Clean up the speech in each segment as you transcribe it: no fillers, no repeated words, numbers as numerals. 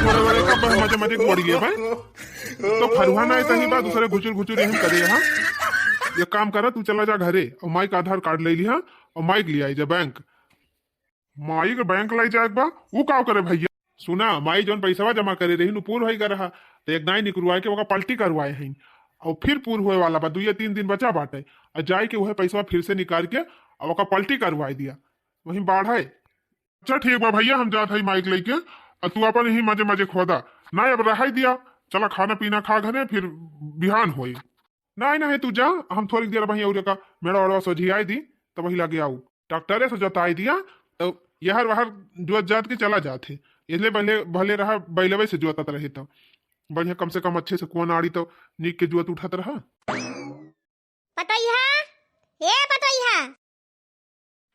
थोड़े बड़े का बस मजे मजे बढ़ गए भाई। तो फरुहा ना सही बात दूसरे घुचुर घुचुर यही करे। हाँ ये काम करा, तू चला जा घरे और माई का आधार कार्ड ले लिया और माइक ले आई जा बैंक। माई के बैंक लाई जाए बा वो का करे भैया। सुना माई जोन पैसा जमा करे रही नु पूर होई रहा तो एक नाई निकलवाए के वका पलटी करवाए हैं और फिर पूर हुए वाला बा 2 या 3 दिन बचा बाटे और जाए के वह पैसा फिर से निकाल के और वका पलटी करवाई दिया वही बाढ़ है। अच्छा ठीक बा भैया हम जात है माइक लेके और तू अपन ही मजे मजे खोदा ना अब रहा दिया। चला खाना पीना खा घरे फिर बिहान होई। ना तू जा हम थोड़ी देर भैया उरे का मेरा ओरवा सोझियाई दी तो वही लगे आऊ डॉक्टरे से जोताई दिया तो यहर वहर जोत जात के चला जाते इसलिए भले भले रहा बैलवे से जोतत रहे तो बढ़िया कम से कम अच्छे से कुआं आड़ी तो नीक के जोत उठत रहा। पतोइहा ए पतोइहा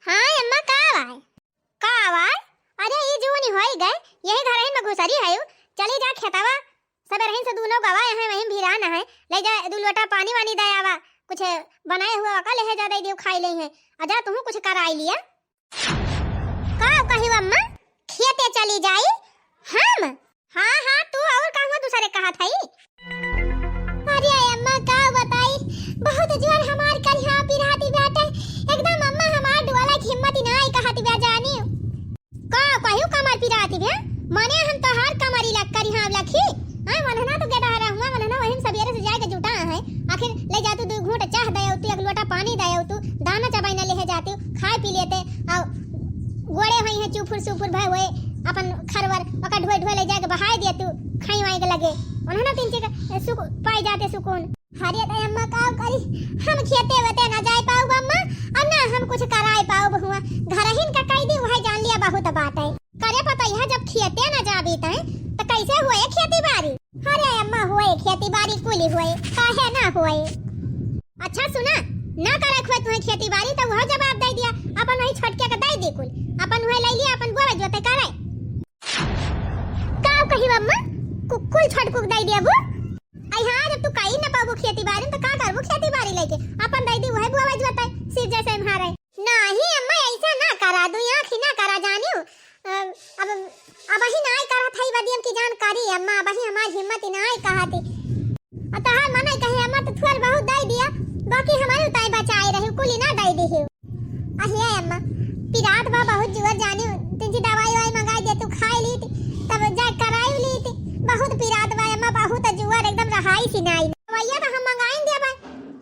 हां अम्मा का आवाज अरे ये जोनी होई गए यही घर में घुसरी है चली जा खेतावा सब रहीन से दोनों गवा है वहीं भिरा ना है ले जा 2 लोटा पानी वानी दे आवा कुछ बनाए हुआ का ले जा दे दियो खाई ले है आजा तू कुछ कराई लिया का कही अम्मा खेते चली जाई हम हां तू और कहवा दूसरे कहा थई। अरे अम्मा का बताई बहुत जोर हमार करिया पिराती बैठे एकदम अम्मा हमार डोला की हिम्मत ना आई कहती बे जानी का कहियो कमर पिराती बे माने हम तो हर कमरी लग करी हां लखी हां मनना तो गेटा रहूंगा मनना वहीं सवेरे से जाके जुटा है आखिर ले जा तू 2 घूंट चाह दे तू 1 लोटा पानी दे तू दाना चबाई ना ले जाती खाए पी लेते और गोड़े होई है चुफुर सुफुर भाई होए अपन खरवर ओका ढोय ढोय ले जाके बहाई दे तू खाई वाई के लगे उन्होंने तीन चीज सुख पाई जाते सुकून। हरे दे अम्मा का करी हम खेते वते ना जाए पाऊ अम्मा अब ना हम कुछ कराए पाऊ बहुआ घर हिन का कई दी वही जान लिया बहुत बात है करे पता यह जब खेते ना जाबी तय तो कैसे हुए खेती बाड़ी। अरे अम्मा हुए खेती बाड़ी कुली हुए काहे ना हुए। अच्छा सुना ना करे खोए तुम्हें खेती बाड़ी तो वह जवाब दे दिया अपन वही छटके के दे दी कुल अपन वही ले लिया अपन बोवे जोते करे का कही अम्मा कुल छट कुक दे दिया वो आई हां जब तू कहीं ना पाबो खेती बाड़ी तो का करबो खेती बाड़ी लेके अपन दे दी वही बोवे जोते सिर्फ जैसे मारे नहीं अम्मा ऐसा ना करा दू आंख ना करा जानियो अब ही ना करा थई बदियम की जानकारी अम्मा अब ही हमार हिम्मत ना आई कहती अतः मने कहे अम्मा तो थोड़ बहुत दे दिया बाकी हमारे उताई बचाए रहे कुली ना दे दी अहिया अम्मा पिरात बा बहुत जोर जानी तुझी दवाई वाई मंगाई दे तू खाई ली तब जा कराई ली बहुत पिरात बा अम्मा बहुत जोर एकदम रहाई सी नहीं दवाइया तो हम मंगाई दे भाई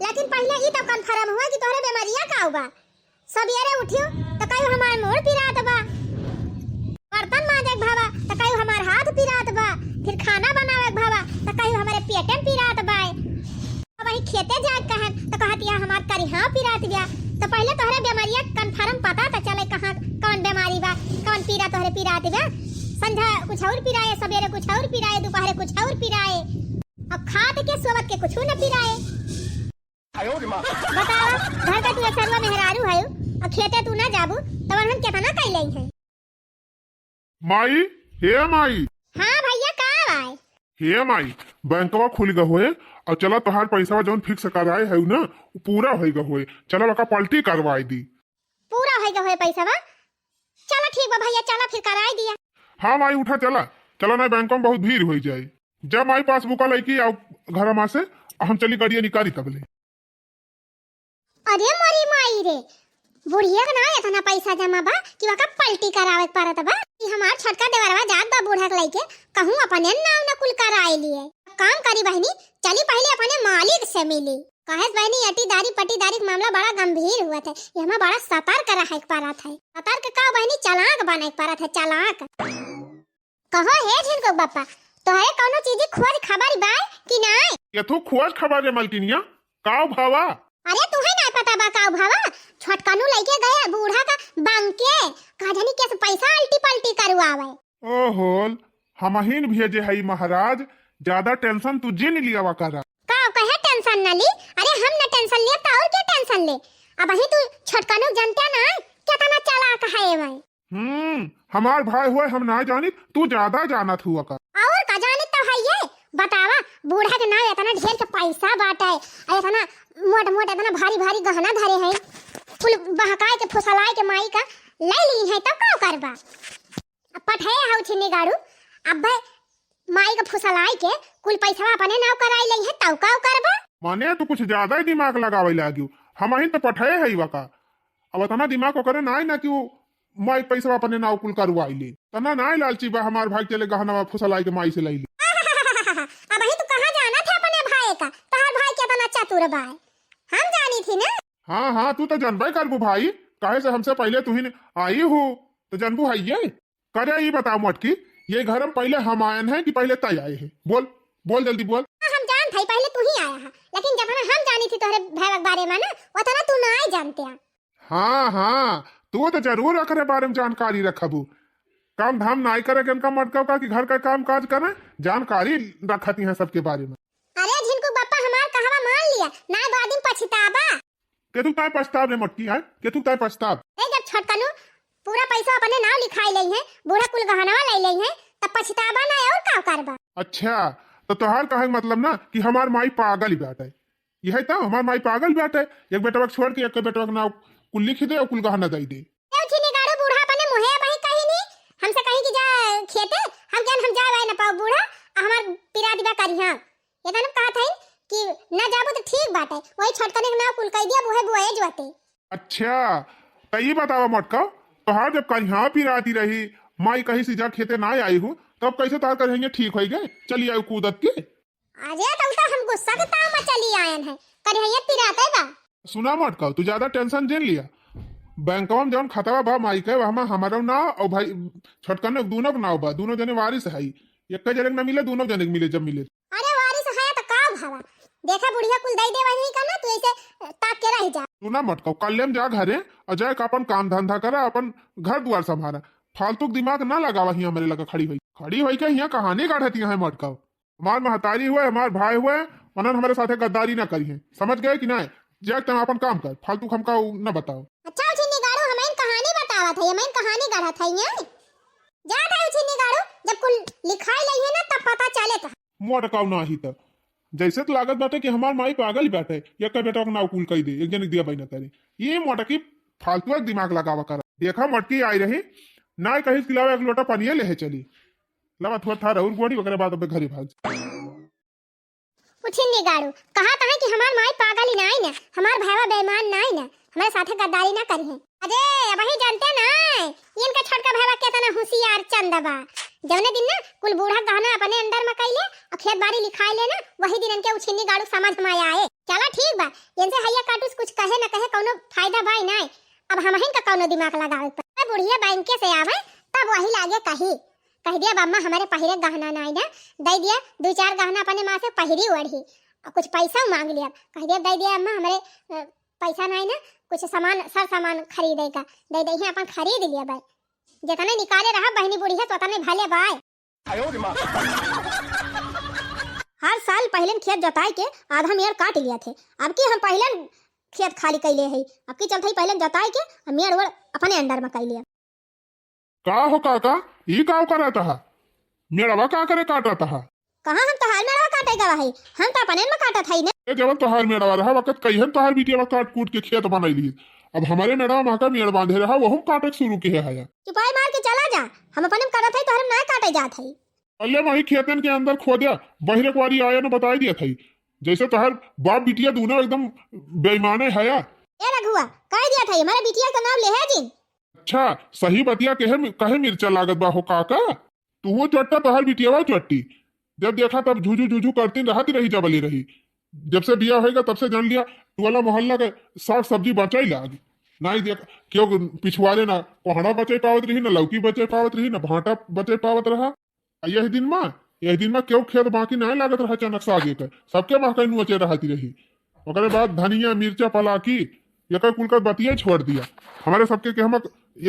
लेकिन पहले ई तो कंफर्म हुआ कि तोरे बीमारियां का होबा सबेरे उठियो तो कहियो हमार मोड़ पिरात बा बर्तन मांजे भावा तो कहियो हमार हाथ पिरात बा फिर खाना बनावे भावा तो कहियो हमारे पेटे पिरात बा वही खेते जा कहे तो कहतिया हमार करिहा पिरात गया तो पहले तोहरे बीमारियां कंफर्म पता तो चले कहां कौन बीमारी बा कौन पीरा तोहरे पिरात बा संध्या कुछ और पिराए सवेरे कुछ और पिराए दोपहर कुछ और पिराए अब खात के सोवत के कुछ न पिराए बताओ घर का तू सरवा मेहरारू है और खेते तू ना जाबू तो हम केतना कैले है। माई हे माई हां भैया का आए हे माई बैंकवा खुल गए होए और चला तोहार पैसा जौन फिक्स कराए है ना पूरा हो गए होए चला लका पलटी करवाई दी पूरा हो गए होए पैसा बा चला ठीक बा भैया चला फिर कराई दिया। हाँ माई उठा चला चला ना बैंक में बहुत भीड़ हो जाए जब माई पासबुक लेके आओ घर में से हम चली गाड़िया निकाली तबले। अरे मरी माई रे बुढ़िया का ना इतना पैसा जमा बा कि वका पलटी करावे परत बा कि हमार छटका देवरवा जात बा बूढ़ा के लेके कहूं अपने नाम न कुल कराए लिए काम करी बहनी चली पहले अपने मालिक से मिली कहे बहनी अटीदारी पटीदारी का मामला बड़ा गंभीर हुआ था ये हमें बड़ा सतर्क रहे पारा था सतर्क का बहनी चालाक बने पारा था चालाक कहो हे झिनको बापा तो है कोनो चीज खोज खबर बा कि नहीं ये तो खोज खबर है मलकिनिया काऊ भावा अरे तुम्हें नहीं पता बा काऊ भावा छटकानू लेके गया बूढ़ा का बंके काजनी कैसे पैसा अल्टी पल्टी करवावे ओहो हमहिन भेजे हई महाराज ज्यादा टेंशन तू जिन लियावा करा काऊ कहे टेंशन न ली अरे हम न टेंशन ले तो और क्या टेंशन ले अब ही तू छटकानू जानता ना कितना चालाक है भाई हमार भाई हुए हम ना जानी तू ज्यादा जानत हुआ का और का जानी तो है ये बतावा बूढ़ा के नाम इतना ढेर के पैसा बाटा है इतना मोट मोट इतना भारी भारी गहना धरे हैं फुल बहकाए के फुसलाए के माई का ले ली है तब का करबा अब पठाए हाउ छिनी गाड़ू अब भाई माई का फुसलाई के कुल पैसा अपने नाव कराई लई है तौ का करबा। माने तू कुछ ज्यादा ही दिमाग लगावे लागी। हम ही तो पठे है वका। अब इतना दिमाग करे ना ना कि वो माई पैसा अपने नाव कुल करवाई ले। तना ना लालची बा हमार भाई चले गहना फुसलाई के माई से लाई ली। अब ही तू कहाँ जाना था अपने भाई का? तहार भाई कितना चतुर बा हम जानी थी ना। हाँ तू तो जानबे करबू भाई। काहे से हमसे पहले तू ही आई हो तो जानबू है ये। करे ये बताओ मटकी ये घर में पहले हम आए हैं कि पहले तय आए हैं? बोल बोल जल्दी बोल। हम जान थई पहले तू ही आया है, लेकिन जब हम जानी थी तोहरे भाई के बारे में ना उतना तू ना ही जानते हैं। हाँ तू तो जरूर अखरे बारे में जानकारी रखबू। काम धाम नाई करे इनका मटका का कि घर का काम काज करे जानकारी रखती है सबके बारे में। अरे झिनकू बप्पा हमार कहवा मान लिया ना बाद दिन पछतावा। के तू ताय पछताव रे मटकी है के तू ताय पछताव। ए जब छोटकनु पूरा पैसा अपने नाम लिखाई लई है बूढ़ा कुल गहनवा लई लई है तब पछतावा ना और का करबा। अच्छा तो तोहार कहे मतलब ना कि हमार माई पागल ही बैठे यही तो हमार माई पागल बैठे। एक बेटवा छोड़ के एक बेटवा नाव कुल लिख दे और कुल गहना दे दे। निगाड़ो बूढ़ा अपने मुहे भाई कहीं नहीं हमसे कहीं कि जा खेते हम जान हम जाए ना पाओ बूढ़ा हमार पिरा दिबा करी। हां ये तो कहा था कि ना जाबो तो ठीक बात है वही छोटकने के नाव कुल कह दिया बुहे बुए जोते। अच्छा तो ये बतावा मटका तोहार जब कहीं हाँ पिराती रही माई कहीं सीधा खेते ना आई हूँ तब कैसे तार करेंगे ठीक हो गए चली आई कूदत के। अजय तो हम गुस्सा के ताव में चली आयन है करे ये पिराते बा। सुना मटका तू ज्यादा टेंशन जेन लिया। बैंकवा में जौन खतवा बा माई के वहां हमारा ना और भाई छोटकन दोनों के नाव बा दोनों जने वारिस है एक जने ना मिले दोनों जने मिले जब मिले। अरे वारिस है तो का भावा देखा बुढ़िया कुल दई दे वही का ना तू ऐसे ताक के रह जा। सुना मटका कल जा घरे अजय का अपन काम धंधा करा अपन घर द्वार संभाला फालतू दिमाग ना लगावा ही हमारे लगा खड़ी हुई के यहाँ कहानी काढ़ती है मटका। हमार महतारी हुए हमार भाई हुए उन्होंने हमारे साथ गद्दारी ना करी है समझ गए कि ना। जैक तुम अपन काम कर फालतू हमका न बताओ। अच्छा उछिन्नी गाड़ो हमें कहानी बतावा था हमें कहानी गढ़ा था ये जा था उछिन्नी गाड़ो जब कुल लिखाई लई है ना तब पता चले था। मोटकाव ना ही तब जैसे तो लागत बाटे कि हमार माई पागल बैठे या कई बेटा नाव कुल कही दे एक जन दिया भाई ना करे ये मोटकी फालतू दिमाग लगावा कर। देखा मटकी आई रही ना कहीं खिलावा एक लोटा पानी ले चली लवा थोड़ा था और गोड़ी वगैरह बात अब घरे भाग। उछिन्नी गाड़ो कहा कि हमार माई पागल ही नहीं ना हमार भाईवा बेईमान नहीं ना हमारे साथे गद्दारी ना करी है। अरे वही जानते ना इनका छोटका भाईवा कितना होशियार चंदबा जौने दिन ना कुल बूढ़ा गहना अपने अंदर में कइले और खेत बाड़ी लिखाई ले ना वही दिन इनके उछिन्नी गाड़ो समझ में आए। चला ठीक बा इनसे हैया काटूस कुछ कहे ना कहे कोनो फायदा भाई नहीं अब हम का कोनो दिमाग लगावे पर बुढ़िया बैंक से आवे तब वही लागे कह दिया बम्मा हमारे पहिरे गहना नहीं ना दे दिया 2-4 गहना अपने माँ से पहिरी ओढ़ी और कुछ पैसा मांग लिया कह दिया दे दिया अम्मा हमारे पैसा नहीं ना कुछ सामान खरीदेगा दे दे अपन खरीद लिया भाई जितने निकाले रहा बहनी बुढ़ी है तो उतने भले भाई। हर साल पहले खेत जोताई के आधा मेड़ काट लिया थे अब की हम पहले खेत खाली कैले है अब की चलते पहले जोताई के मेड़ वड़ अपने अंडर में कर लिया। का हो काका ये का करा था मेरा का करे काटा था कहां हम तोहार मेड़ा काटेगा भाई हम तो अपने में काटा था ने जब तोहार मेड़ा रहा वक्त कहिन तोहार बिटिया काट कूट के खेत बनैली अब हमारे मेड़ा में का मेड़ बांधे रहा वो हम काटे शुरू के है चुपाई मार के चला जा हम अपने में काटा था तो हम ना काटे जात है। अल्ले वही खेतन के अंदर खोदिया बहिरे कुआरी आया ने बता दिया था जैसे तोहार बाप बिटिया दोनों एकदम बेईमाने है। ए रघुआ कह दिया था हमारे बिटिया का नाम ले है जिन। अच्छा सही बतिया कहे मिर्चा लागत बा हो काका तू चट्टा तोहार बिटिया चट्टी जब देखा तब झूझू करती रहती रही जबली रही जब से बिया होगा तब से जान लिया टोला मोहल्ला के साग सब्जी बचाई लाग नहीं देख क्यों पिछवाड़े ना कोहड़ा बचे पावत रही ना लौकी बचे पावत रही ना भाटा बचे पावत रहा यही दिन में क्यों खेत बाकी नहीं लागत रहा चनक सागे कर सबके महकई नोचे रहती रही ओकरे बाद धनिया मिर्चा पलाकी एक कुल का बतिया छोड़ दिया हमारे सबके के हम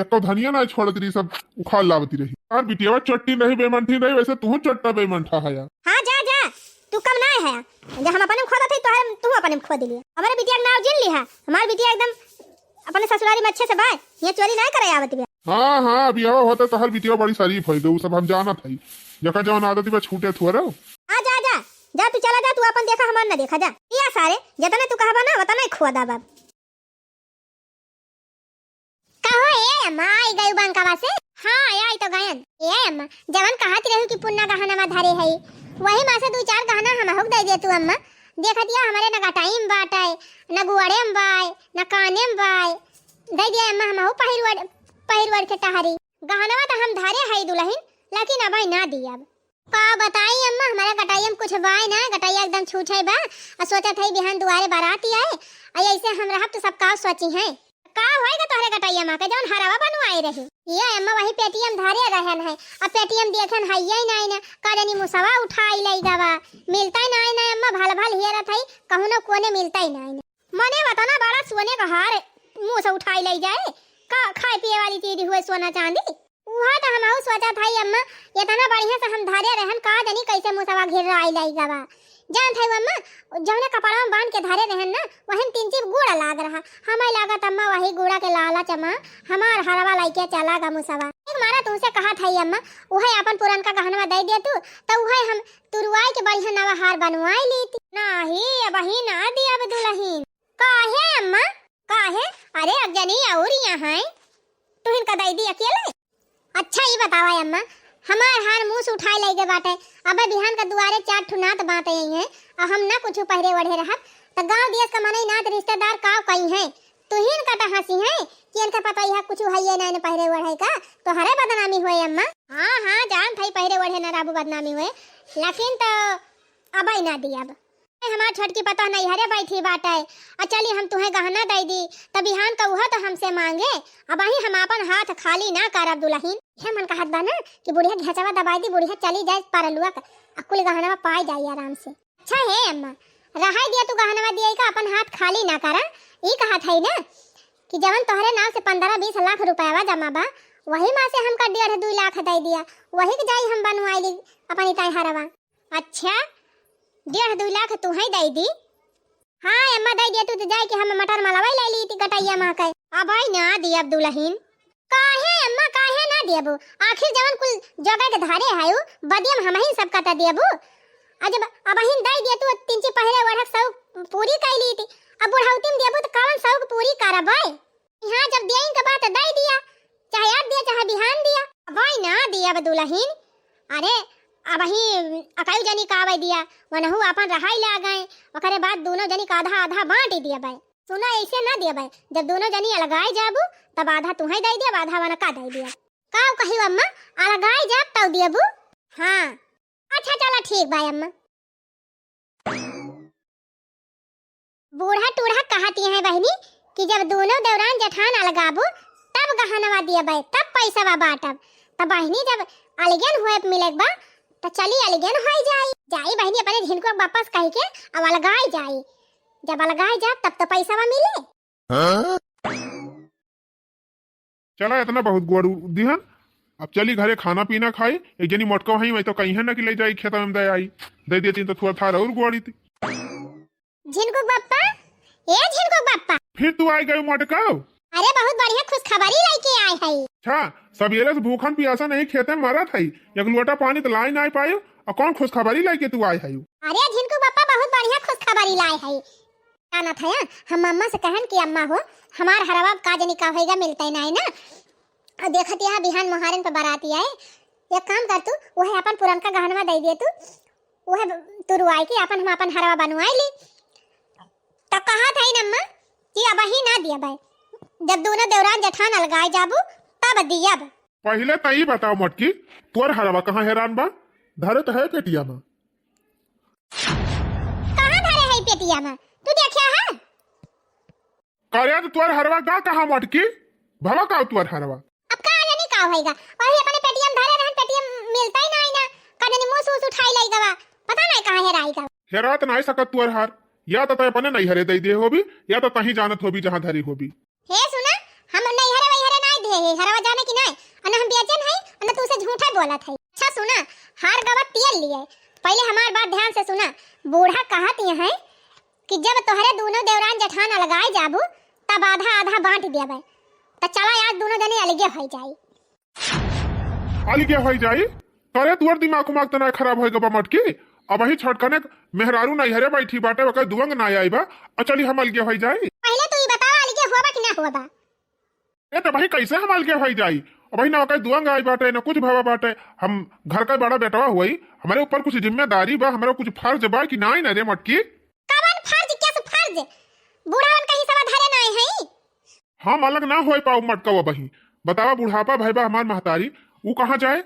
एक धनिया ना छोड़ती रही सब उखाड़ लावती रही और बिटिया चट्टी नहीं बेमन थी नहीं वैसे तू चट्टा बेमन था है। हां जा तू कम ना है जब हम अपने खोदा थे तो तू अपने खो दिलिया हमारे बिटिया का नाम जिन लिया हमारी बिटिया एकदम अपने ससुराली में अच्छे से बाय ये चोरी नहीं करे आवत बिया। हां बियाह होता तो हर बिटिया बड़ी शरीफ होई दो सब हम जाना था जका जवन आदत में छूटे थोड़ा। हां जा तू चला जा तू अपन देखा हमार ना देखा जा पिया सारे जितने तू कहबा ना उतना ही खोदा बाप कहो ए माई गई बंका से हाँ आई तो गयन ये अम्मा जवन कहत रहू कि पुन्ना गहना में धरे है वही मां से 2-4 गहना हम हो दे दे तू अम्मा देखतिया हमारे न गटाई में बाटाए न गुआड़े में बाय न काने में बाय दे दिया अम्मा हम हो पहिरवड़ के टहरी गहना तो हम धरे है दुल्हन लेकिन अब ना दिया का बताई अम्मा हमारा गटाई में कुछ बाय ना गटाई एकदम छूट है बा और सोचा था बिहान दुआरे बाराती आए और ऐसे हम रहब तो सब का सोची है का होएगा तोहरे गटाइया मां के जौन हरावा बनवाए रहे ये अम्मा वही पेटीएम धरे रहन है अब पेटीएम देखन है ये नहीं ना का जानी मुसवा उठाई लई गवा मिलता ही नहीं ना अम्मा भल भल हेरा थई कहू न कोने मिलता ही नहीं मने बता ना बड़ा सोने का हार मुंह से उठाई लई जाए का खाए पिए वाली चीज हुए सोना चांदी वहां तो हम सोचा था अम्मा इतना बढ़िया से हम धरे रहन का जानी कैसे मुसवा घेर आई लई गवा जान थे अम्मा जौने कपड़ा में बांध के धरे रहन ना वही 3 गुड़ा लाग रहा हमें लागत अम्मा वही गुड़ा के लाला चमा हमार हरवा लाइके चला गा मुसवा एक मारा तुमसे कहा था अम्मा वही अपन पुरान का गहनवा दे दे तू तो वही हम तुरवाई के बढ़िया नवा हार बनवाई लीती नहीं अब ही ना दिया दुल्हन काहे अम्मा काहे अरे अब जनी और यहाँ तुहिन का दई दी अकेले अच्छा ही बतावा अम्मा हमार हार मुंह से उठाए ले गए बाटे अब बिहान का दुआरे 4 ठुनात बात आई है और हम ना कुछ पहरे वढ़े रहत तो गांव देश का माने नात रिश्तेदार का कहीं है तुहिन का तो हंसी है कि इनका पता यह कुछ है ये ना पहरे वढ़े का तो हरे बदनामी होए अम्मा हां हां जान थई पहरे वढ़े ना राबू बदनामी होए लेकिन तो अब ना दी अब हमार छोटकी पता नहीं हरे बैठी बाटे और चली हम तुम्हें गहना दे दी तब बिहान का उहा तो हमसे मांगे अब ही हम अपन हाथ खाली ना करब दुल्हन हे मन का हाथ बना कि बुढ़िया घेचवा दबाई दी बुढ़िया चली जाए परलुआ का अकुल गहनवा पाई जाई आराम से अच्छा है अम्मा रहाई दिया तू गहनवा दिया का अपन हाथ खाली ना करा ई कहा था ना कि जवन तोहरे नाम से 15-20 लाख रुपया जमा बा वही मां से हमका 1.5-2 लाख दे दिया वही के जाई हम बनवाई ली अपन इताई हरवा अच्छा 1.5-2 लाख तू है दे दी हाँ अम्मा दे दिया तू तो जाए कि हम मटर मलवाई ले ली थी गटैया मां के अब आई ना दिया दुल्हन काहे अम्मा काहे ना दियबू आखिर जवन कुल जगह के धारे आयो बदियम हम ही सब कटा दियबू अजब अब ही दे दिया तू 3 पहले वढ़क सब पूरी कर ली थी अब बुढ़ाउती में दियबू तो कौन सब पूरी करबै हां जब देइन के बात दे दिया चाहे आज दिया चाहे बिहान दिया अब आई ना दिया दुल्हन अरे अब ही अकाई जनी का आवे दिया वनहु अपन रहाई ला गए ओकरे बाद दोनों जनी का आधा आधा बांट दिया भाई सुना ऐसे ना दिया भाई जब दोनों जनी अलगाए जाबू तब आधा तुम्हें दे दिया आधा वन का दे दिया का कही अम्मा अलगाए जाब तब दियबू हां अच्छा चला ठीक भाई अम्मा बूढ़ा टूढ़ा कहती है बहनी कि जब दोनों देवरान जेठान अलगाबू तब गहनवा दिया भाई तब पैसा बांटब तब बहनी जब अलगन हुए मिलेक बा तो चली अलगन हो जाई बहनी अपने झिन को वापस कह के अब अलगाई जाई जब अलगाई जा तब तो पैसा मिले चला इतना बहुत गुड़ दिहन अब चली घरे खाना पीना खाई एक जनी मोटका वही मैं तो कहीं है ना कि ले जाई खेत में दे आई दे देती तो थोड़ा था और गुड़ी थी झिनको बाप्पा ए झिनको बाप्पा फिर तू आई गई मोटका अरे बहुत बढ़िया खुशखबरी लेके आए है अच्छा सवेरे से भूखन प्यासा नहीं खेते मरा था एक लोटा पानी तो लाई नहीं पायो और कौन खुशखबरी लेके तू आई है अरे झिनको बाप्पा बहुत बढ़िया खुशखबरी लाए है आना था हम अम्मा से कहन कि अम्मा हो हमार हरवा का जनी का होएगा मिलता ही नहीं ना और देखत यहाँ बिहान मोहारन पे बाराती आए एक काम कर तू वह अपन पुरान का गहनवा दे दे तू वह तू रुआई की अपन हम अपन हरवा बनवाई ली तो कहा था अम्मा कि अब ही ना दिया भाई जब दोनों देवरान जेठान अलगाए जाबू तब दिया पहले तो ही बताओ मोटकी तोर हरवा कहाँ हैरान बा धरे तो है पेटिया में कहाँ धरे है पेटिया में तू देखिया है कार्या तो तोर हरवा का कहाँ मोटकी भला का तोर हरवा अब का जानी का होएगा और ये अपने पेटीएम धरे रहन पेटीएम मिलता ही नहीं ना कजनी मुंह से उठाई लई गवा पता नहीं कहाँ हेराई गवा हेरात नहीं सकत तोर हार या तो अपने नहीं हरे दे दे होबी या तो कहीं जानत होबी जहाँ धरी होबी हे सुना हम नहीं हरे वही हरे नहीं दे हरवा जाने की नहीं अन हम बेचन है अन तू से झूठा बोलत है अच्छा सुना हार गवा तेल लिए पहले हमार बात ध्यान से सुना बूढ़ा कहत है कि जब तोहरे दोनों देवरान जेठान अलगाए जाबू तब आधा आधा बांट देबे तो चला आज दोनों जने अलगे हो जाई अलगे हो जाई करे तोर दिमाग उमाग तो ना खराब होएगा बा मटकी अब ही छटकने मेहरारू नहीं हरे बैठी बाटे वकर दुवंग ना आईबा और चली हम अलगे हो जाई पहले तू ही बताओ अलगे होबा कि ना होबा ए तो भाई कैसे हम अलगे भाई जाई और भाई ना कहीं दुआंग आई बाटे ना कुछ भावा बाटे। हम घर का बड़ा बेटवा हुई, हमारे ऊपर कुछ जिम्मेदारी बा, हमारा कुछ फर्ज बा कि नहीं ना रे मटकी। कवन फर्ज क्या से फर्ज बूढ़ावन कहीं सब धरे नहीं है। हम अलग ना हो पाऊ मटका बही। बतावा बुढ़ापा भाई बा हमार महतारी वो कहाँ जाए।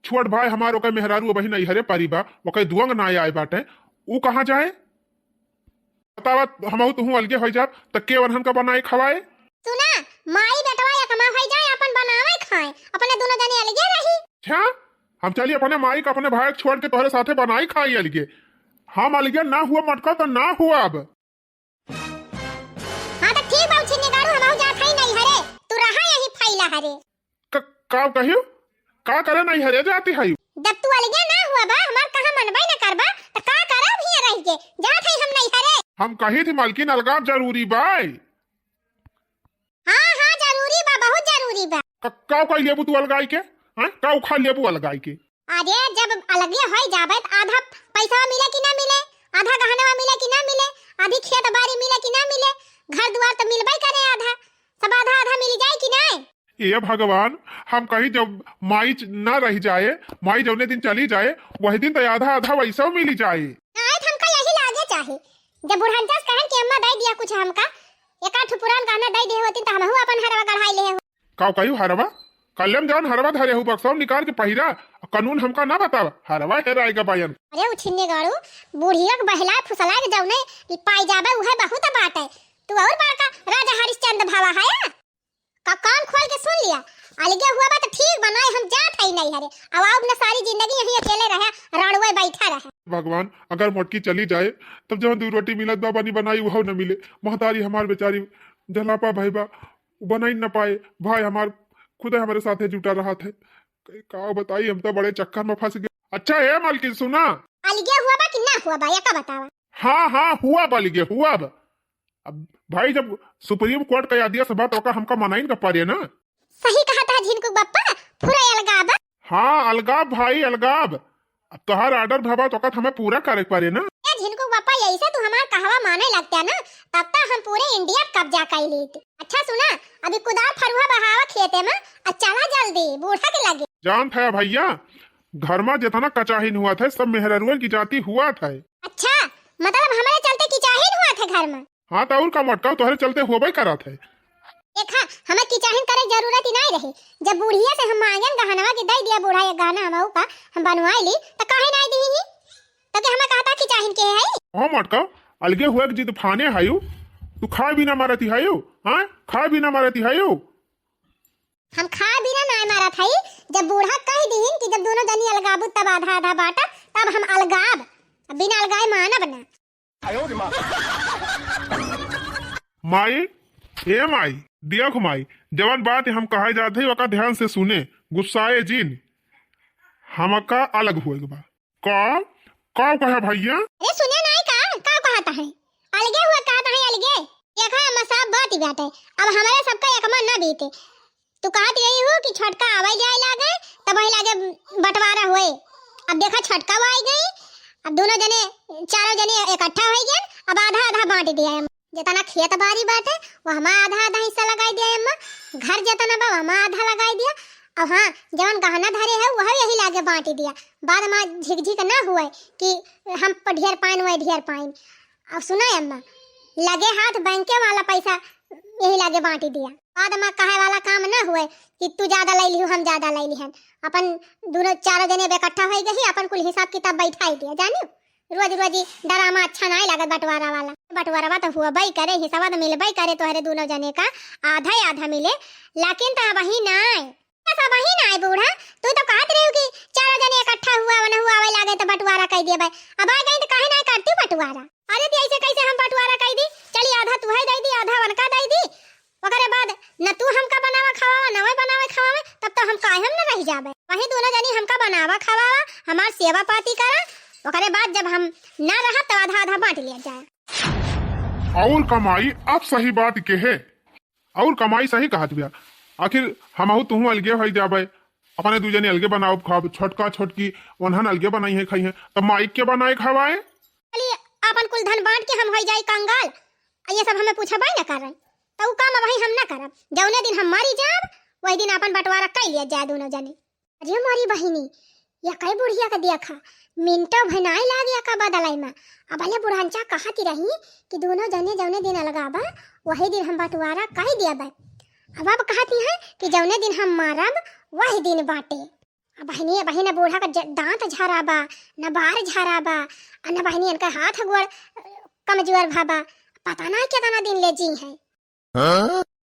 छोट भाई हमारो के मेहरारू बही नहीं हरे पारी बा वो कहीं दुआंग ना आए बाटे वो कहाँ जाए। बतावा हम तुहू अलगे हो जा तो के वरहन का बनाए खवाए। सुना माई बेटवा या कमा हो जाए अपन बनावे खाए अपने दोनों जने अलगे रही। क्या हम चलिए अपने माई का अपने भाई छोड़ के तोहरे साथे बनाई खाई अलगे। हम अलगे ना हुआ मटका तो ना हुआ अब। हां तो ठीक बाऊ छिन्नी गाड़ू हम जा खाई नहीं हरे तू रहा यही फैला हरे। का कहियो का करे नहीं हरे जाती है। जब तू अलगे ना हुआ बा हमार कहां मनबई ना करबा तो का करब ही रह के जा थे हम नहीं हरे। हम कही थी मालकिन अलगाव जरूरी बाई। हां जरूरी बा बहुत जरूरी बा। का कह लेबू तू अलगाई के हां का उखा लेबू अलगाई के। अरे जब अलगे होई जाबे त आधा पैसा मिले कि ना मिले, आधा गहना मिले कि ना मिले, आधी खेत बाड़ी मिले कि ना मिले, घर दुआर तो मिलबे करे आधा सब आधा आधा मिल जाए कि नहीं। ये भगवान हम कहीं जब माई ना रह जाए माई जौने दिन चली जाए वही दिन तो आधा आधा वैसा मिली जाए। नहीं हमका यही लागे चाहे जब बुढ़ानचास कहन कि अम्मा दे दिया कुछ हमका एक आठ पुरान गहना दे दे होती त हमहु अपन हरवा गढ़ाई ले हो। का कहियो हरवा कलम जान हरवा धरे हो बक्सों निकाल के पहिरा कानून हमका ना बतावा हरवा हेराएगा बायन। अरे उछिन्ने गाड़ू बुढ़िया के बहला फुसला के जौने पाई जाबे उहे बहुत बात है। तू और बड़का राजा हरिश्चंद्र भावा है का कान खोल के सुन लिया। अलगे हुआ बा तो ठीक बनाए हम जात है नहीं हरे अब अब न सारी जिंदगी यही अकेले रहे रणवे बैठा रहे। भगवान अगर मोटकी चली जाए तब जब दू रोटी मिलत बा बनी बनाई वो न मिले महतारी हमार बेचारी जलापा भाई बा बनाई न पाए भाई हमार खुद हमारे साथ जुटा रहा थे का बताई हम तो बड़े चक्कर में फंस गए। अच्छा है मालकिन सुना अलगे हुआ बा कि ना हुआ बा या का बतावा। हाँ हुआ बा अलगे हुआ बा। अब भाई जब सुप्रीम कोर्ट का आदेश बा तो हमका मनाई न पारे ना। सही कहा था झिनको बप्पा पूरा अलगाव। हाँ अलगाव भाई अलगाव अब तोहार ऑर्डर भाबा तो हमें पूरा करे पारे ना। ए झिनको बप्पा यही से तू हमार कहवा माने लगता ना तब तक हम पूरे इंडिया कब्जा कर लेते। अच्छा सुना अभी कुदार फरुहा बहावा खेते में चला जल्दी बूढ़ा के लगे। जान था भैया घर में जितना कचाहीन हुआ था सब मेहरुआ की जाति हुआ था। अच्छा मतलब हमारे चलते किचाहिन हुआ था घर में। हाँ तो और का मटका तोहरे चलते होबे करा थे। देखा हमें किचाहिन करे जरूरत ही नहीं रही जब बुढ़िया से हम मांगन गहनवा के दे दिया बूढ़ा ये गहना हमहू का हम बनवाई ली तो काहे नहीं दी ही तो के हमें कहता किचाहिन के है। हां मटका अलगे हुए जिद फाने हायू तू खा भी ना मारती हायू। हां खा भी ना मारती हायू। हम खा बिना नहीं मारा था जब बूढ़ा कह दीन कि जब दोनों जनी अलगाबू तब आधा आधा बाटा तब हम अलगाब बिना अलगाए मानब ना। माई ए माई देख माई जवान बात हम कहे जाते हैं वका ध्यान से सुने गुस्साए जिन हमका अलग हुए बा का का कहे भैया। अरे सुने नहीं का कहता है अलगे हुआ कहता है अलगे देखा हम सब बात ही बात है अब हमारे सबका एक मन ना बीते। तू कहत रही हो कि छटका आवे जाए लागे तब वही लागे बंटवारा होए। अब देखा छटका आई गई अब दोनों जने चारों जने इकट्ठा हो गए अब आधा आधा बांट दिया जितना खेत बाड़ी बाटे वो हम आधा आधा हिस्सा लगाई दिया अम्मा घर जितना बा हम आधा लगाई दिया। अब हाँ जवन गहना धरे है वह यही लागे बांट दिया बाद में झिकझिक ना हुए कि हम ढेर पाइन हुए ढेर पाइन। अब सुना अम्मा लगे हाथ बैंके वाला पैसा यही लागे बांट दिया बाद में कहे वाला काम ना हुए कि तू ज्यादा ले लियो हम ज्यादा ले लिहन अपन दोनों चारों जने इकट्ठा हो गई अपन कुल हिसाब किताब बैठाई दिया जानियो। रोज रोज डरामा अच्छा नहीं लगा बंटवारा वाला बंटवारा तो हुआ भाई करे हिसाब तो मिलबई करे तोहरे दोनों जने का आधा ही आधा मिले लेकिन तो वही नहीं ऐसा वही नहीं बूढ़ा तू तो कहत रही कि चारों जने इकट्ठा हुआ न हुआ वे लागे तो बंटवारा कह दिए भाई अब आ गई तो काहे नहीं करती बंटवारा। अरे दी ऐसे कैसे हम बंटवारा कह दी चली आधा तू है दे दी आधा वनका दे दी ओकरे बाद न तू हमका बनावा खावा न वही बनावे खावा तब तो हम काहे न रह जाबे वही दोनों जनी हमका बनावा खावा हमार सेवा पाती करा ओकरे बाद जब हम ना रहा तो आधा आधा बांट लिया जाए। और कमाई अब सही बात के है और कमाई सही कहत बिया आखिर हमहू तुहू अलगे हो जाबे अपने दू जने अलगे बनाओ खाब छोटका छोटकी ओनहन अलगे बनाई है खाई है तब माइक के बनाए खवाए चलिए अपन कुल धन बांट के हम हो जाई कंगाल ये सब हमें पूछबई न करन तो उ काम भाई हम ना करब। जौने दिन हम मारी जाब वही दिन अपन बंटवारा कर लिया जाए दोनों जने। अरे मारी बहिनी या कई बुढ़िया का दिया खा मिनटो भनाई लाग या का बदलाई में। अब अले बुढ़ांचा कहती रही कि दोनों जने जौने दिन लगाबा वही दिन हम बंटवारा कह दिया बा। अब कहती है कि जौने दिन हम मारब वही दिन बाटे। अब बहिनी बहिनी बूढ़ा का दांत झराबा न बाहर झराबा न बहिनी इनका हाथ गोड़ कमजोर भाबा पता ना कितना दिन ले जी है।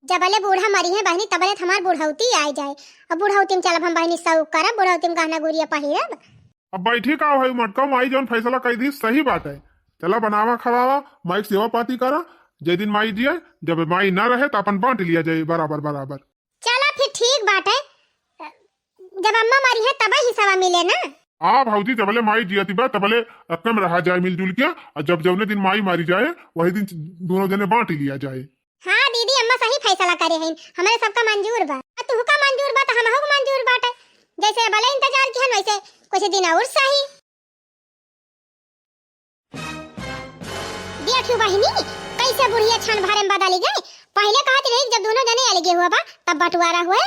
जबले बूढ़ा मरी है बहिनी तबले हमार बुढ़ौती आ जाए। अब बुढ़ौती में चलब हम बहिनी सब करब बुढ़ौती में गहना गुड़िया पहिरब। अब बैठी का भाई मटका माई जौन फैसला कर दी सही बात है। चला बनावा खवावा माई सेवा पाती करा जे दिन माई दिया जब माई ना रहे तो अपन बांट लिया जाए बराबर बराबर। चला फिर ठीक बात है जब अम्मा मरी है तब ही सवा मिले ना। हाँ भाऊजी जबले माई जियती बा तबले अपने में रहा जाए मिलजुल के और जब जौने दिन माई मारी जाए वही दिन दोनों जने बांट लिया जाए। हाँ दीदी अम्मा सही फैसला करे हैं हमारे सबका मंजूर बा। तू का मंजूर बा तो हमहु का मंजूर बाटे। जैसे भले इंतजार किहन वैसे कुछ दिन और सही। देखियो बहिनी कैसे बुढ़िया छान भारे में बदली गई। पहले कहती रही जब दोनों जने अलगे हुआ बा तब बंटवारा हुए।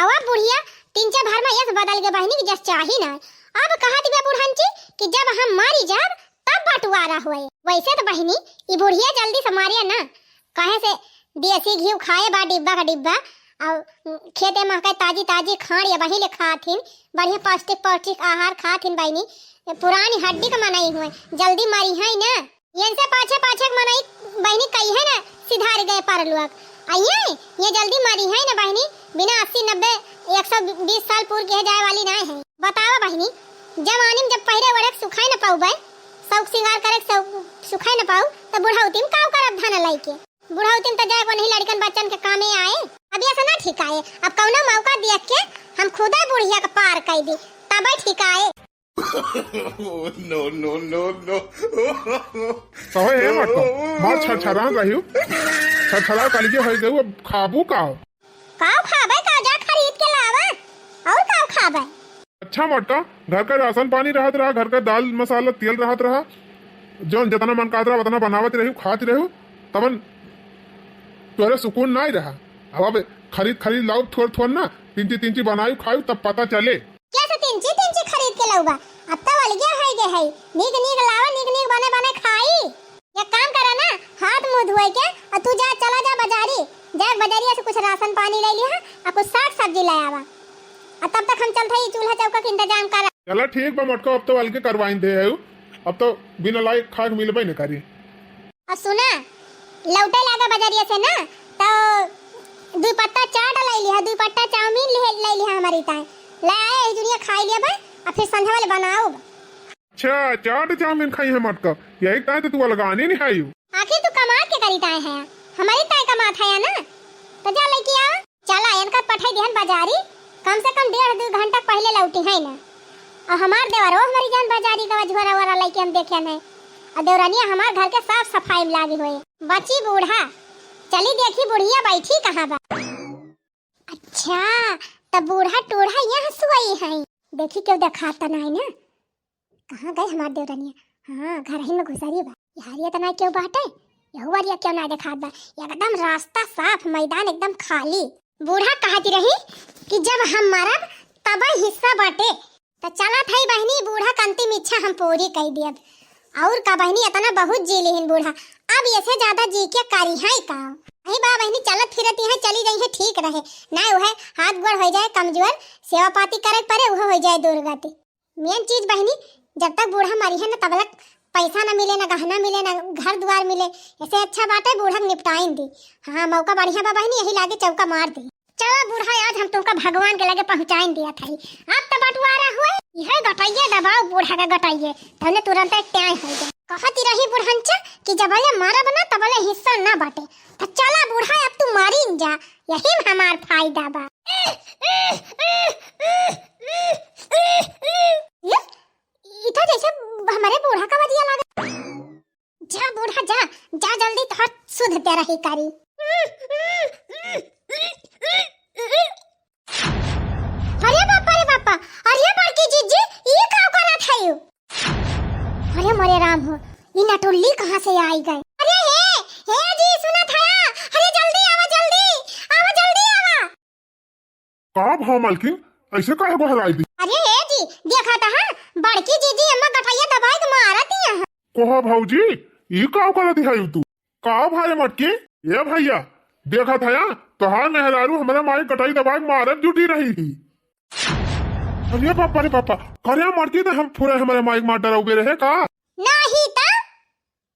आवा बुढ़िया तीन चार भर में यस बदल के बहिनी की जस चाही ना। अब कहती बा बुढ़ांची कि जब हम मारी जाब तब बंटवारा हुए। वैसे तो बहिनी ये बुढ़िया जल्दी से मारिया ना कहे से देसी घी खाए बा डिब्बा का डिब्बा और खेते में ताजी ताजी खाण या बही ले खाथिन बढ़िया पौष्टिक पौष्टिक आहार खाथिन बहिनी। पुरानी हड्डी का मनाई हुए जल्दी मारी है ना इनसे पाछे पाछे मनाई बहिनी कही है ना सिधार गए पर लोग आइए ये जल्दी मारी है ना बहिनी बिना 80-90-120 साल पूर के जाए वाली ना है। बतावा बहिनी जवानी में जब पहरे वड़े सुखाई न पाऊ भाई शौक सिंगार करे सुखाई न पाऊ तो बुढ़ाउती में काव करब धन लाई के। बुढ़ाउती में तो जाए को नहीं लड़कन बच्चन के कामे आए। अब ऐसा ना ठीक आए अब कौनो मौका देख के हम खुदा बुढ़िया का पार कर दी तब ठीक आए। no, no, no, no. तो है मटका मार छरछरा रहियो छरछरा काली के होई गयो खाबू काव खाबे का जा खरीद के लावा और काव खाबे। अच्छा मटका घर का राशन पानी रहत रहा घर का दाल मसाला तेल रहत रहा जौन जितना मन कात रहा उतना बनावत रही खात रहो तबन तोरे सुकून नहीं रहा। अब खरीद लाओ थोड़ ना तीन बनाई खाओ तब पता चले कैसे तीन खरीद के लाऊबा। अब तो वाली क्या है गे है नीक लावा नीक बने खाई। ये काम करा ना हाथ मुंह धोए के और तू जा चला जा बाजारी जा बाजारिया से कुछ राशन पानी ले लिया और कुछ साग सब्जी ले आवा और तब तक हम चलते ही चूल्हा चौका के इंतजाम करा। चला ठीक बा मटका अब तो वाल के करवाइन दे है अब तो बिना लायक खा के मिलबे न करी। और सुना लौटे लागा बाजारिया से ना तो 2 पत्ता चाट ले लिया 2 पत्ता चाउमीन ले लिया हमारी ताई ले आए दुनिया खाई लिया बा और फिर संध्या वाले बनाओ। अच्छा चाट चाउमीन खाई है मटका यही ताई तो तू लगाने नहीं आई। आखिर तू कमात के करी ताई है हमारी ताई कमात है ना तो जा लेके आ चला इनका पठाई देहन बाजारी कम से कम 1.5-2 घंटा पहले लौटी है ना। और हमार देवरो हमारी जान बाजारी का झोरा वरा लेके हम देखे नहीं और देवरानिया हमार घर के साफ सफाई में लागी हुई बची बूढ़ा चली देखी बुढ़िया बैठी कहाँ बा। अच्छा तब बूढ़ा टूढ़ा यहाँ सोई है देखी क्यों दिखाता नहीं ना कहाँ गए हमार देवरानिया। हाँ घर ही में घुसरी बा यार ये तो नहीं क्यों बाटे यहुआरिया क्यों ना दिखात बा एकदम रास्ता साफ मैदान एकदम खाली। बूढ़ा कहती रही कि जब हम मरब तब हिस्सा बाटे तो चला था बहनी बूढ़ा का अंतिम इच्छा हम पूरी कर दियब और का बहनी इतना बहुत जी लेहिन बूढ़ा अब ऐसे ज्यादा जी के करी है का नहीं बा बहनी चलत फिरती है चली गई है ठीक रहे ना वह हाथ गोड़ हो जाए कमजोर सेवा पाती करे परे वह हो जाए दुर्गति। मेन चीज बहनी जब तक बूढ़ा मरी है ना तब तक पैसा ना मिले ना गहना मिले ना घर द्वार मिले ऐसे अच्छा बात है बूढ़ा निपटाइन दी। हाँ मौका बढ़िया बा बहनी यही लागे चौका मार दी। चलो बूढ़ा आज हम तुमका भगवान के लगे पहुंचाइन दिया था अब तो बंटवारा हुए यह गटाइए दबाओ बूढ़ा का गटाइए तने तुरंत ट्याई हो जाए। कहती रही बुढ़ांचा कि जब ये मारब ना तब ले हिस्सा ना बाटे तो चला बूढ़ा अब तू मारी जा यही में हमार फायदा बा। इधर जैसे हमारे बूढ़ा का बदिया लगा जा बूढ़ा जा जा जल्दी तो शुद्ध तेरा ही करी। अरे बापा अरे बड़की जीजी ये क्या करा था यू। अरे मोरे राम हो ये नटुल्ली कहाँ से आई गए। अरे हे जी सुना था अरे जल्दी आवा का भाव मालकिन ऐसे काहे को हलाई दी? अरे ए जी देखा था हाँ बड़की जीजी अम्मा गठैया दबाई के मारती है। कोहा भाऊजी ई का करत है तू? का भाई मटकी ये भैया देखा था या तोहार मेहरारू हमारे माई कटाई दबाई मारत जुटी रही थी। अरे पापा रे पापा करे मटकी तो हम पूरे हमारे माई मार डरावे रहे का? नहीं ता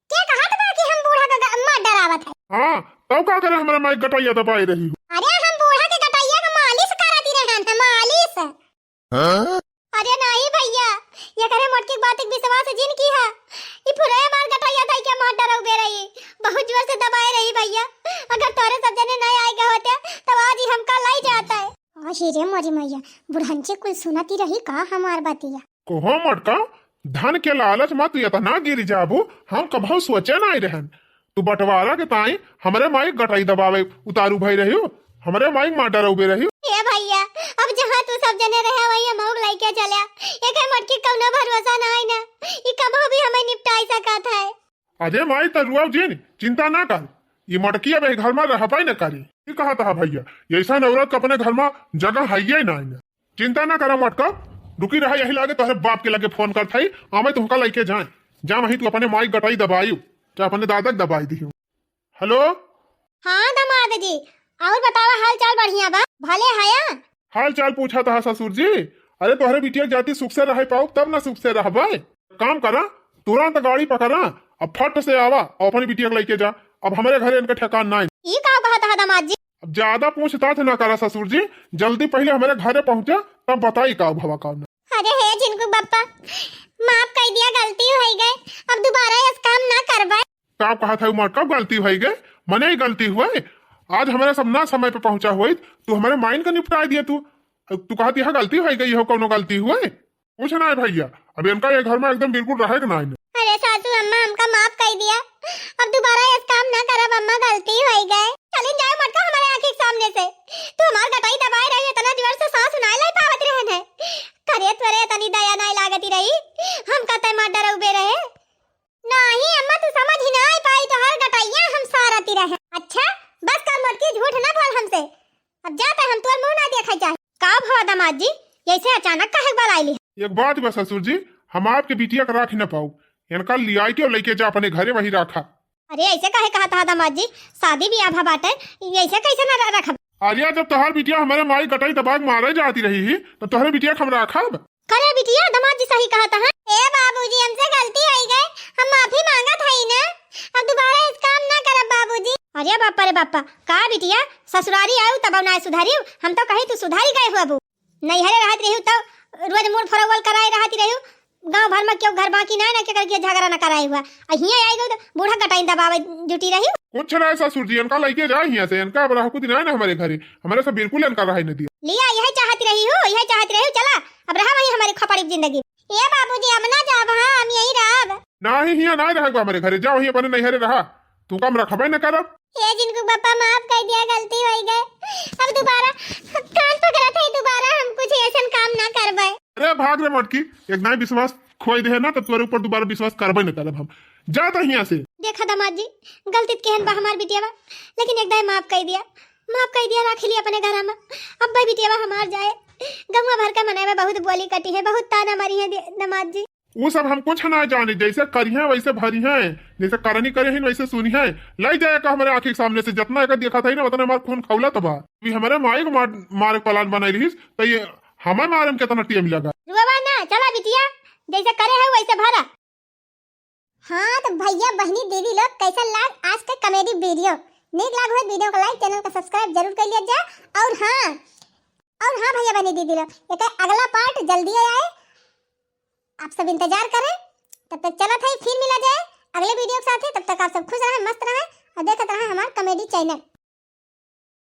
क्या कहा था कि हम बूढ़ा का अम्मा डरावत है? हाँ तब का करे हमारे माई कटाई दबाई रही हो? अरे हम बूढ़ा के गठैया का मालिश कराती रहे हैं मालिश। अरे नहीं भैया ये करे मटकी की बात एक विश्वास जिन की है ये पूरे मार गठैया था क्या मार डरावे रही बहुत जोर से दबाए रही भैया। अगर तोरे सब जने नहीं आए गए होते तब आज ही हमका लाई जाता है। रे मोरी मैया बुढ़ंचे कुल सुनती रही का हमार बतिया। कोहो मटका धन के लालच मत ये तना गिर जाबू हम कभू सोचे नहीं रहन तू बंटवारा के ताई हमारे माई गटाई दबावे उतारू भाई रही हो हमारे माई मार डरावे रही हो। ए भैया अब जहाँ तू सब जने रहे वही हम लेके चला ये कहीं मटकी कौनो भरोसा ना है ना ये कबो भी हमें निपटाई सकत है। अजय माई तरुआ जिन चिंता ना कर ये मटकी अब घर में रह पाई न करी ये कहा था भैया ऐसा औरत अपने घर में जगह है ही नहीं चिंता ना करा मटका रुकी रहा यही लागे तोहरे बाप के लगे फोन कर थाई आमे तुमका लेके जाए जा वही तू अपने माई गटाई दबाई चाहे अपने दादा दबाई दी। हेलो हाँ दामाद जी और बतावा हाल चाल बढ़िया बा भले हया? हाल चाल पूछा था ससुर जी अरे तोहरे बिटिया जाती सुख से रह पाओ तब ना सुख से रह काम करा तुरंत गाड़ी पकड़ा अब फट से आवा और अपनी बिटिया लेके जा अब हमारे घर इनका ठेकान नहीं। ये का कहा था दामाद जी? अब ज्यादा पूछताछ ना करा ससुर जी जल्दी पहले हमारे घरे पहुंचा तब बताई का भवा का। अरे हे जिनको बप्पा माफ कर दिया गलती हो गई अब दोबारा इस काम ना करवाए। का कहा था उमर कब गलती हो गई मने ही गलती हुआ आज हमारे सब ना समय पे पहुंचा हुआ तू हमारे माइंड का निपटा दिया तू कहती है गलती हो गई हो कौनो गलती हुआ कुछ ना है भैया अब इनका ये घर में एकदम बिल्कुल रहेगा ना। अरे सासू अम्मा हमका माफ कर दिया अब दोबारा इस काम ना करब अम्मा गलती हो गई। चलिए जाए मटका हमारे आंखों के सामने से तू हमार गटाई दबाए रही इतना जोर से सांस सुनाए लाई पावत रहन है करे त्वरे तनी दया नहीं लागती रही हम कहते मार डरउबे रहे नहीं अम्मा तू समझ ही ना आई पाई तो हर गटाइया हम सारती रहे। अच्छा बस कर मटकी झूठ ना बोल हमसे अब जाते हम तोर मुंह ना देखा चाहे का भवा दामाद जी ऐसे अचानक काहे बाल आईली? एक बात बस ससुर जी हम आपके बिटिया का राख न पाऊ इनका लियाई के लेके जा अपने घरे वही रखा। अरे ऐसे काहे कहा था दामाद जी शादी ब्याह बाटे ऐसे कैसे ना रखब? आलिया जब तोहर बिटिया हमारे माई कटाई दबाग मारे जाती रही ही तो तोहरे बिटिया हम रखब। करे बिटिया दामाद जी सही कहा था। ए बाबूजी हमसे गलती हो गई हम माफी मांगा था ही ना अब दोबारा इस काम ना करब बाबूजी। अरे बापा रे बापा का बिटिया ससुरारी आयु तब ना सुधारी हम तो कही तू सुधारी गए हो अबू नहीं हरे रहत रही तो रोज मूड फरवल कराए रहती रही गांव भर में क्यों घर बाकी ना के करके झगड़ा ना कराए हुआ अहिया आई गई तो बूढ़ा कटाई दबावे जुटी रही कुछ ना ससुर जी इनका लेके जा यहाँ से इनका अब रहा कुछ ना हमारे घरे हमारे सब बिल्कुल इनका रहा नहीं दिया लिया यही चाहती रही हो यही चाहती रही हो चला अब रहा वही हमारी खपड़ी जिंदगी। ए बाबूजी अब ना जा वहां हम यही रहब ना ही हिया ना रहेगा हमारे घरे जा वही अपने नैहरे रहा तू काम रखबे न करब। ए जिनको पापा माफ कर दिया गलती हो गई अब दोबारा कान पकड़ा था दोबारा हम कुछ ऐसा काम ना करवाए। अरे भाग रे मटकी एक ना विश्वास खोई दे ना तो तुम्हारे ऊपर दोबारा विश्वास करबे न करब हम जाता यहाँ से। देखा दामाद जी गलती केहन बा हमार बिटिया बा लेकिन एकदम माफ कर दिया रख लिया अपने घर में अब भाई बिटिया बा हमार जाए गंगा भर का मनावे बहुत बोली कटी है बहुत ताना मारी है दामाद जी वो सब हम कुछ ना जाने जैसे करिए वैसे भरी है जैसे करनी करे हैं वैसे सुनी है ले जाएगा हमारे आंखों के सामने से जितना एक देखा था ना उतना हमारा खून खौला तबा अभी हमारे माई को मारे प्लान बनाई रही तो ये हमें मारे में कितना टीम लगा ना चला बिटिया जैसे करे है वैसे भरा। हाँ तो भैया बहनी दीदी लोग कैसा लाग आज का कॉमेडी वीडियो नीक लाग हो वीडियो को लाइक चैनल को सब्सक्राइब जरूर कर लिया जा और हाँ भैया बहनी दीदी लोग एक अगला पार्ट जल्दी आए आप सब इंतजार करें तब तक चला था फिर मिला जाए अगले वीडियो के साथ। तब तक आप सब खुश रहें मस्त रहें और देखते रहें हमारा कॉमेडी चैनल।